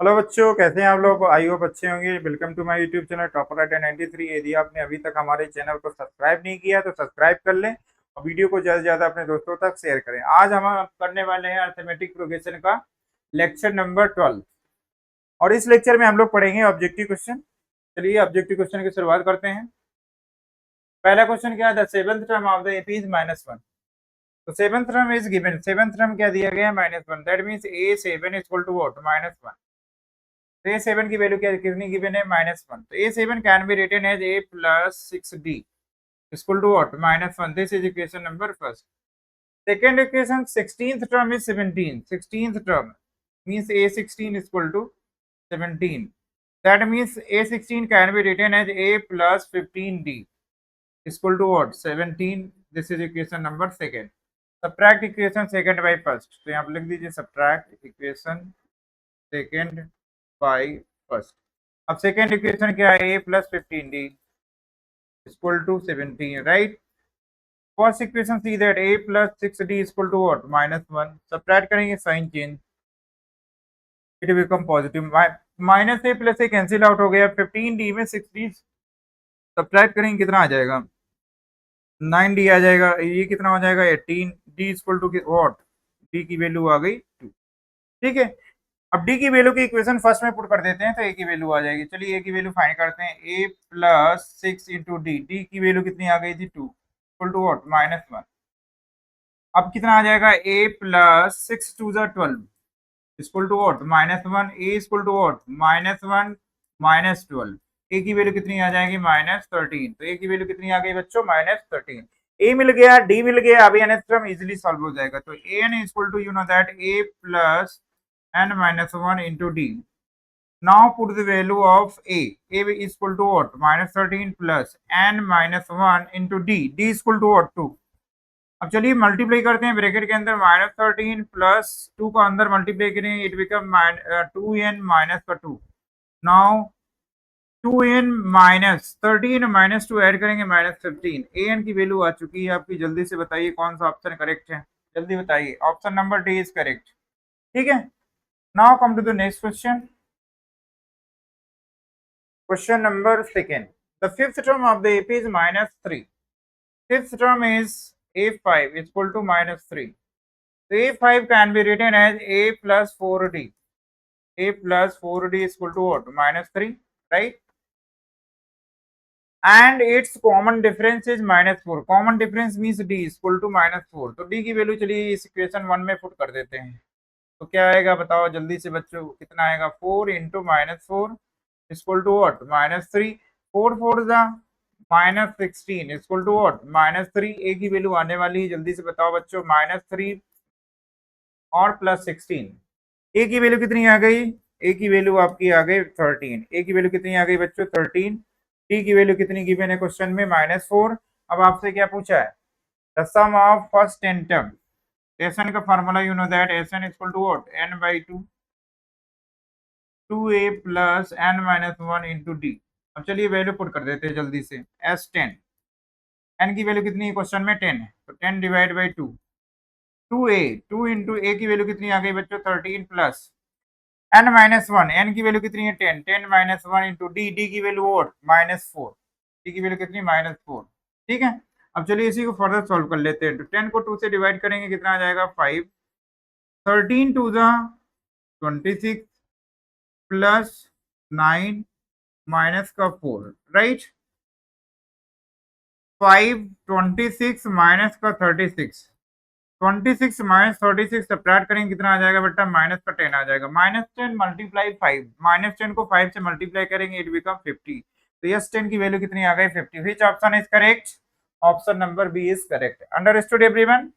Hello बच्चों, कैसे हैं आप लोग। आई होप अच्छे होंगे। Welcome to my YouTube channel Topper Adda 93। यदि आपने अभी तक हमारे चैनल को सब्सक्राइब नहीं किया तो सब्सक्राइब कर लें और वीडियो को ज़्यादा से ज़्यादा अपने दोस्तों तक शेयर करें। आज हम करने वाले हैं अर्थमेटिक प्रोग्रेशन का लेक्चर नंबर 12 और इस लेक्चर में हम लोग पढ़ेंगे ऑब्जेक्टिव क्वेश्चन। चलिए ऑब्जेक्टिव क्वेश्चन की शुरुआत करते हैं। पहला क्वेश्चन क्या है, the seventh term of the AP is -1। तो seventh term is given. Seventh term क्या दिया गया है, -1। That means A7 is equal to what, -1। तो A7 की वैल्यू क्या कितनी गिवन है, -1। तो A7 can be written as A plus 6D equal to what, -1। This is equation number first. Second equation, 16th term is 17। 16th term means A16 is equal to 17. That means A16 can be written as A plus 15D is equal to what, 17। This is equation number second. Subtract equation second by first। तो यहाँ पे लिख दीजिए subtract equation second by first। अब second equation क्या है, A plus 15D is equal to 17, right? First equation see that A plus 6D is equal to what, -1। Subtract करेंगे, sign change, it become positive. Minus A plus A cancel out हो गया। 15D में 6D subtract करेंगे, कितना आ जाएगा, 9D आ जाएगा। ये कितना हो जाएगा, 18D equal to what, D की वैल्यू आ गई 2। ठीक है, अब डी की वैल्यू की इक्वेशन फर्स्ट में पुट कर देते हैं तो ए की वैल्यू आ जाएगी। चलिए ए की वैल्यू फाइंड करते हैं। ए प्लस 6 इंटू डी, डी की वैल्यू कितनी आ गई थी, 2 इक्वल टू व्हाट, -1। अब कितना आ जाएगा, ए प्लस 6 टू ज़ा 12 equal to what, -1। A equal to what, -1 -12। A की वैल्यू कितनी आ जाएगी, -13। तो ए की वैल्यू कितनी आ गई बच्चों, -13। ए मिल गया, डी मिल गया। अभी nth टर्म इजीली सॉल्व हो जाएगा। तो A N equal to, you know that, A plus n -1 into d। Now put the value of a is equal to what, -13 plus n -1 into d, d is equal to what, 2। अब चलिए multiply करते हैं bracket के अंदर, -13 plus 2 का अंदर multiply करेंगे, it become 2n minus का 2। Now 2n minus 13 minus 2 add करेंगे, -15। an की वैल्यू आ चुकी है आपकी। जल्दी से बताइए कौन सा ऑप्शन करेक्ट है, जल्दी बताइए। Option number D is correct. ठीक है, now come to the next question. Question number second. The fifth term of the AP is -3. Fifth term is A5 is equal to -3. So A5 can be written as A plus 4D. A plus 4D is equal to what? -3, right? And its common difference is -4. Common difference means D is equal to -4. तो D की value चलिए इस equation 1 में put कर देते हैं। तो क्या आएगा बताओ जल्दी से बच्चों, कितना आएगा, 4 इंटू -4 इक्वल टू व्हाट, -3। 4 4 जा -16 इक्वल टू व्हाट, -3। ए की वैल्यू आने वाली है, जल्दी से बताओ बच्चों, -3 और +16। ए की वैल्यू कितनी आ गई, ए की वैल्यू आपकी आ गई 13। ए की वैल्यू कितनी आ गई बच्चों, 13। टी की वैल्यू कितनी गिवन है क्वेश्चन में, -4। अब आपसे क्या पूछा है, the sum of first 10 term. SN का formula, you know that, SN equal to what, n/2 2a plus n-1 into D. अब चलिए वैल्यू पुट कर देते हैं जल्दी से। S10, n की वैल्यू कितनी है क्वेश्चन में, 10 है, तो 10 डिवाइड बाई 2। 2a, 2 इंटू ए की वैल्यू कितनी आ गई बच्चों, 13 प्लस n-1, n की वैल्यू कितनी है, 10, 10 -1 इंटू डी, डी की वैल्यू और -4, डी की वैल्यू कितनी, -4। ठीक है, अब चलिए इसी को फर्दर सॉल्व कर लेते हैं। तो 10 को 2 से डिवाइड करेंगे, कितना आ जाएगा, 5। 13 टू ज़ा 26 प्लस 9 माइनस का 4, राइट। 5 26 माइनस का 36, 26 माइनस 36 सब्ट्रैक्ट करेंगे, कितना आ जाएगा बेटा, माइनस का 10 आ जाएगा। -10 मल्टीप्लाई 5, -10 को 5 से मल्टीप्लाई करेंगे, इट बिकम 50। तो यस 10 की वैल्यू कितनी आ गई, 50। Which option is correct, option number B is correct. Understood everyone.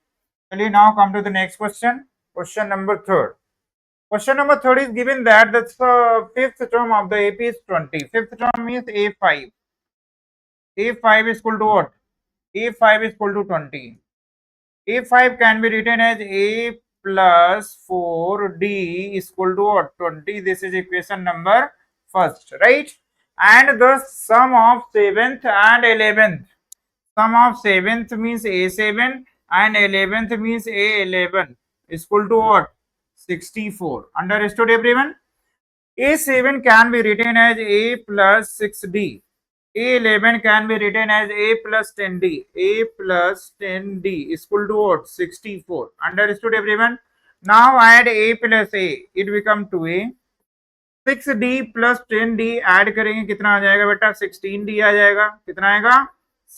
चलिए now come to the next question. Question number third. Question number third is given that the fifth term of the AP is 20. Fifth term means A5. A5 is equal to what? A5 is equal to 20. A5 can be written as A plus 4D is equal to what? 20. This is equation number first, right? And the sum of 7th and 11th. Sum of 7th means A7 and 11th means A11 is equal to what? 64. Understood everyone? A7 can be written as A plus 6D. A11 can be written as A plus 10D. A plus 10D is equal to what? 64. Understood everyone? Now add A plus A. It become 2A. 6D plus 10D add करेंगे कितना आ जाएगा बेटा? 16D आ जाएगा. कितना आएगा?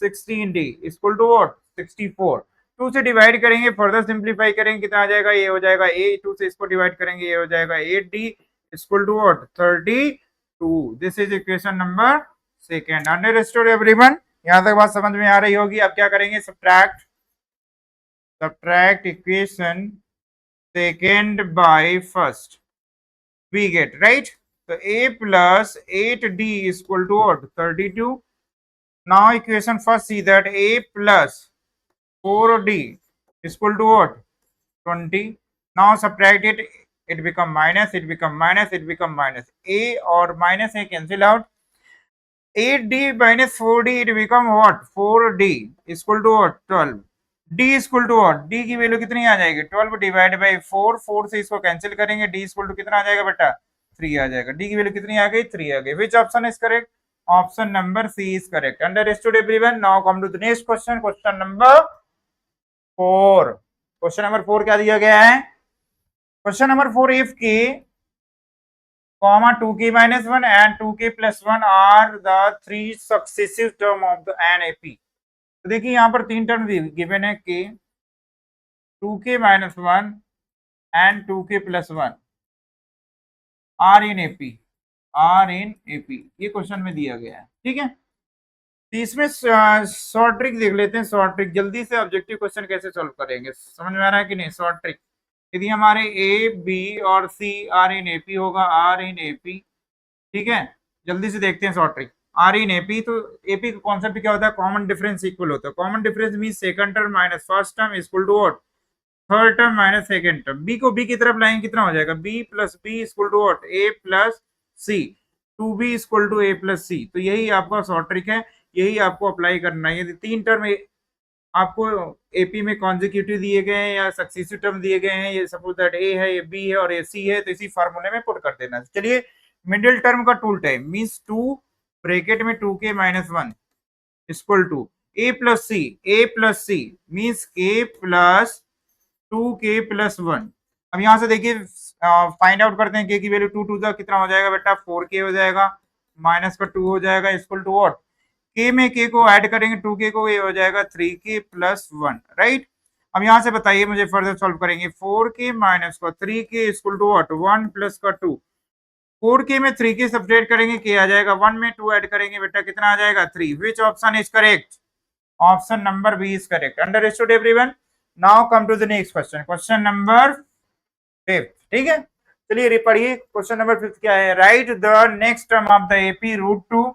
16D is equal to what? 64. 2 से divide करेंगे, फर्दर सिंप्लीफाई करेंगे, कितना आ जाएगा? ये हो जाएगा A. 2 से इसको डिवाइड करेंगे, ये हो जाएगा 8D is equal to what? 32. This is equation number second. Understood everyone? यहाँ तक बात समझ में आ रही होगी. अब क्या करेंगे? Subtract equation second by first. We get right. So A plus 8D is equal to what? 32. Now equation first, see that A plus 4D is equal to what? 20. Now subtract it. It become minus. It become minus. It become minus. A or minus A cancel out. 8D minus 4D, it become what? 4D is equal to what? 12. D is equal to what? D की value कितनी आ जाएगी? 12 divide by 4. 4 से इसको cancel करेंगे. D is equal to कितना आ जाएगा बेटा? 3 आ जाएगा. D की वैल्यू कितनी आ गई? 3 आ गई. Which option is correct? Option number C is correct. Understood everyone? Now come to the next question. Question number 4. Question number 4 क्या दिया गया है? Question number 4, if K comma 2K minus 1 and 2K plus 1 are the 3 successive term of the NAP. तो देखिए यहाँ पर 3 term given है. K 2K minus 1 and 2K plus 1 are in AP. ये क्वेश्चन में दिया गया है. ठीक है. तो इसमें शॉर्ट ट्रिक देख लेते हैं. शॉर्ट ट्रिक जल्दी से ऑब्जेक्टिव क्वेश्चन कैसे सॉल्व करेंगे, समझ में आ रहा है कि नहीं? शॉर्ट ट्रिक, यदि हमारे A, B और C आर इन AP होगा, आर इन AP. ठीक है. जल्दी से देखते हैं short trick. Are in AP, तो AP का कॉन्सेप्ट क्या होता है? कॉमन डिफरेंस इक्वल होता है. Common difference mean second term minus first term is equal to what? Third term minus second term. B को B की तरफ लाएंगे, कितना हो जाएगा? B plus B is equal to what? A plus C. 2B is equal to A plus C. तो यही आपका शॉर्ट ट्रिक है, यही आपको अप्लाई करना है. यदि 3 टर्म आपको एपी में कॉन्जिक्यूटिव दिए गए हैं या सक्सेसिव टर्म दिए गए हैं, ये सपोज दैट ए है, ये बी है और ये सी है, तो इसी फार्मूले में पुट कर देना. चलिए, मिडिल टर्म का टूल टाइम मींस 2 ब्रैकेट में 2k minus 1 equal to A plus C means k plus 2k plus 1. अब यहां से देखिए फाइंड आउट करते हैं. k की वैल्यू 2 2 कितना हो जाएगा बेटा? 4k हो जाएगा. माइनस का 2 हो जाएगा इक्वल टू व्हाट? k में k को ऐड करेंगे 2k को, ये हो जाएगा 3k प्लस 1. राइट. अब यहां से बताइए, मुझे फर्दर सॉल्व करेंगे. 4k माइनस का 3k equal to what? 1 plus का 2. 4k में 3k सब्ट्रैक्ट करेंगे, k आ जाएगा. 1 में 2 ऐड करेंगे बेटा, कितना आ जाएगा? 3. Which option is correct? Option number B is correct. Understood everyone? Now come to the next question. Question number 5. ठीक है. चलिए पढ़िए. क्वेश्चन नंबर 5 क्या है? Right the next term of the AP √2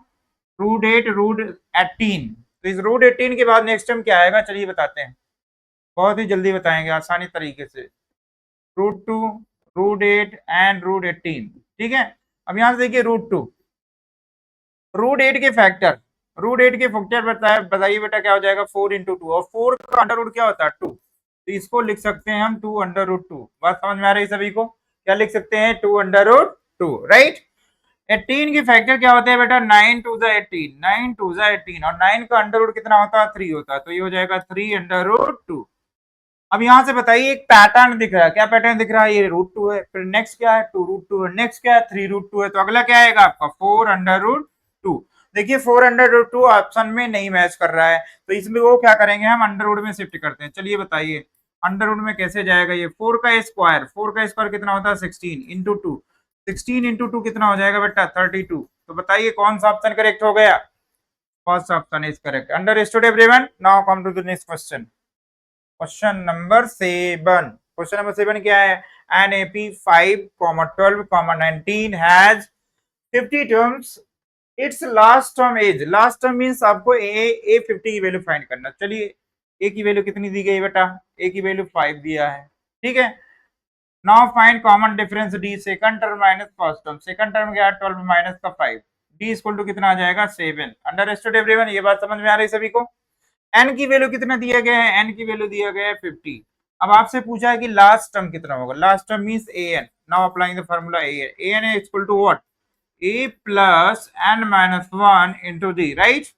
√8 √18. तो इस √18 के बाद नेक्स्ट टर्म क्या आएगा? चलिए बताते हैं, बहुत ही जल्दी बताएंगे आसानी तरीके से. √2 √8 एंड √18. ठीक है. अब यहां से देखिए √2 √8 के फैक्टर बताइए बेटा, क्या हो जाएगा? 4 इंटू 2. और 4 का अंडर रूट क्या होता है? 2. तो इसको लिख सकते हैं हम 2 अंडर रूट 2. बात समझ में आ रही है सभी को? क्या लिख सकते हैं? 2 अंडर रूट 2. राइट. 18 की फैक्टर क्या होता है बेटा? 9 2 18. 9 2 18 और 9 का अंडर रूट कितना होता है? 3 होता है. तो ये हो जाएगा 3 अंडर रूट 2. अब यहां से बताइए, एक पैटर्न दिख रहा है. क्या पैटर्न दिख रहा है? ये √2 है. फिर नेक्स्ट क्या है? 2 √2 है. नेक्स्ट क्या है? 3 √2 है. तो अगला क्या आएगा आपका? 4 अंडर रूट 2. देखिए 4 अंडर रूट 2 ऑप्शन में नहीं मैच कर रहा है, तो इसमें वो क्या करेंगे? हम अंडर रूट में शिफ्ट करते हैं. चलिए बताइए अंडर रूट में कैसे जाएगा? ये 4 का स्क्वायर कितना होता है? 16 इंटू 2. 16 इंटू 2 कितना हो जाएगा बेटा? 32. तो बताइए कौन सा ऑप्शन करेक्ट हो गया? First option is correct. Understood everyone? Now come to the next question. Question number 7. Question number 7 क्या है? N AP 5, 12, 19 has 50 terms. It's last term as. Last term means आपको ए 50 की वैल्यू फाइंड करना. चलिए, ए की value कितनी दी गई बेटा? ए की वैल्यू 5 दिया है. ठीक है. Now find common difference D. Second term minus first term. Second term क्या है? 12 माइनस का 5. डी इक्वल टू कितना आ जाएगा? 7. Understood everyone? ये बात समझ में आ रही सभी को? एन की वैल्यू कितना दिया गया है? एन की वैल्यू दिया गया है 50. अब आपसे पूछा है कि लास्ट टर्म कितना होगा? Last term means a n. Now applying the formula a n is equal to what? A plus n minus 1 into d, right?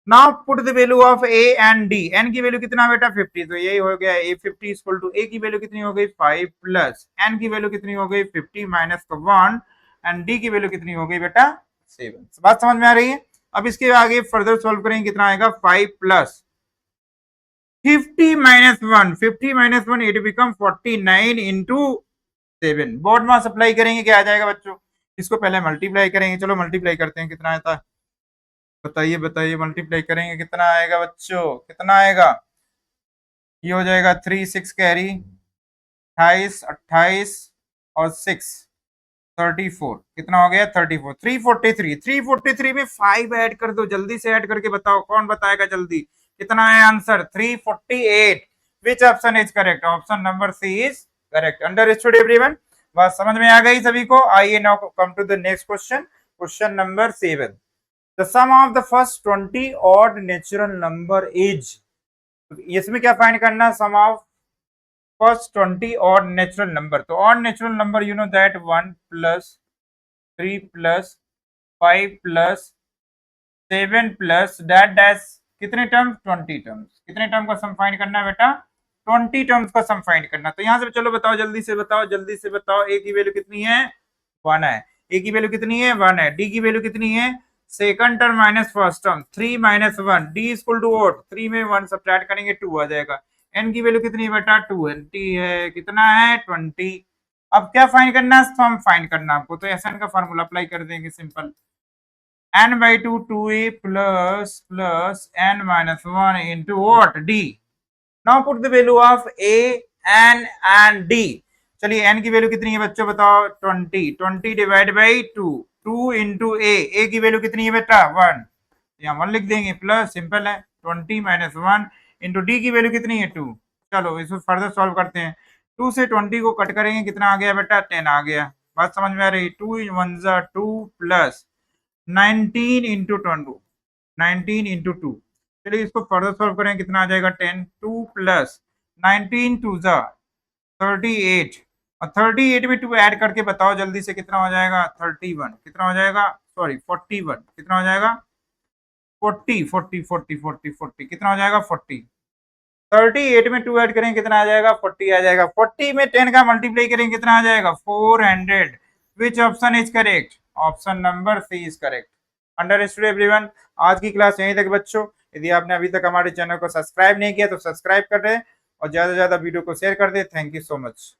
Now put the value of a and d. n की value कितना बेटा 50, तो यही हो गया a 50 equal to a की value कितनी हो गई 5 प्लस n की वैल्यू कितनी हो गई 50 माइनस 1 एंड d की वैल्यू कितनी हो गई बेटा 7। बात समझ में आ रही है? अब इसके आगे फर्दर सॉल्व करेंगे, कितना आएगा 5 plus 50 minus 1, 50 minus 1 it become 49 into 7। Board mass apply करेंगे, क्या आ जाएगा बच्चों? इसको पहले मल्टीप्लाई करेंगे, चलो मल्टीप्लाई करते हैं, कितना आता है बताइए बताइए, मल्टीप्लाई करेंगे कितना आएगा बच्चों, कितना आएगा? ये हो जाएगा 3 6 कैरी 28 28 और 6 34, कितना हो गया 34 343 343 में 5 ऐड कर दो, जल्दी से ऐड करके बताओ, कौन बताएगा जल्दी? कितना है answer 348। Which option is correct? Option number C is correct. Understood everyone? बात समझ में आ गई सभी को? आइए now come to the next question, question number 7। The sum of the first 20 odd natural number is, इसमें क्या फाइंड करना? सम of first 20 odd natural number। तो odd natural number you know that 1 plus 3 plus 5 plus 7 plus that dash, कितने terms 20 terms, कितने term का sum find करना है बेटा 20 टर्म्स का सम फाइंड करना। तो यहाँ से चलो बताओ, जल्दी से बताओ, जल्दी से बताओ, a की वैल्यू कितनी है 1 है, a की वैल्यू कितनी है 1 है, d की वैल्यू कितनी है second term minus first term 3 minus 1, D equal to what 3 में 1 सब्ट्रैक्ट करेंगे 2 आ जाएगा। n की वैल्यू कितनी है बेटा 20 है, कितना है 20। अब क्या फाइंड करना है? सम फाइंड करना आपको, तो एस एन का फार्मूला अप्लाई कर देंगे, simple n by 2 2a plus plus n minus 1 into what d। Now put the value of a n and d। चलिए n की वैल्यू कितनी है बच्चों बताओ 20, 20 डिवाइड बाई 2, 2 इंटू a की वैल्यू कितनी है बेटा 1, यहाँ 1 लिख देंगे, प्लस सिंपल है 20 माइनस 1 इंटू डी की वैल्यू कितनी है 2। चलो इसको फर्दर सॉल्व करते हैं, 2 से 20 को कट करेंगे, कितना आ गया बेटा 10 आ गया। बात समझ में आ रही? 2 इन 1 जा 2 प्लस 19 इंटू 20, 19 इंटू 2। चलिए इसको फर्दर सॉल्व करें, कितना आ जाएगा 10, 2 प्लस 19 2 जा 38 और 38 में 2 ऐड करके बताओ जल्दी से, कितना हो जाएगा 31, कितना हो जाएगा सॉरी 41, कितना हो जाएगा 40 40 40 40 40, कितना हो जाएगा 40। 38 में 2 ऐड करें, कितना आ जाएगा 40 आ जाएगा। 40 में 10 का मल्टीप्लाई करें, कितना आ जाएगा 400। Which option is correct? Option number C is correct. Understood everyone? आज की क्लास यहीं तक बच्चों। यदि आपने अभी तक हमारे चैनल को सब्सक्राइब नहीं किया तो सब्सक्राइब कर दे और ज्यादा से ज्यादा वीडियो को शेयर कर दे। Thank you so much.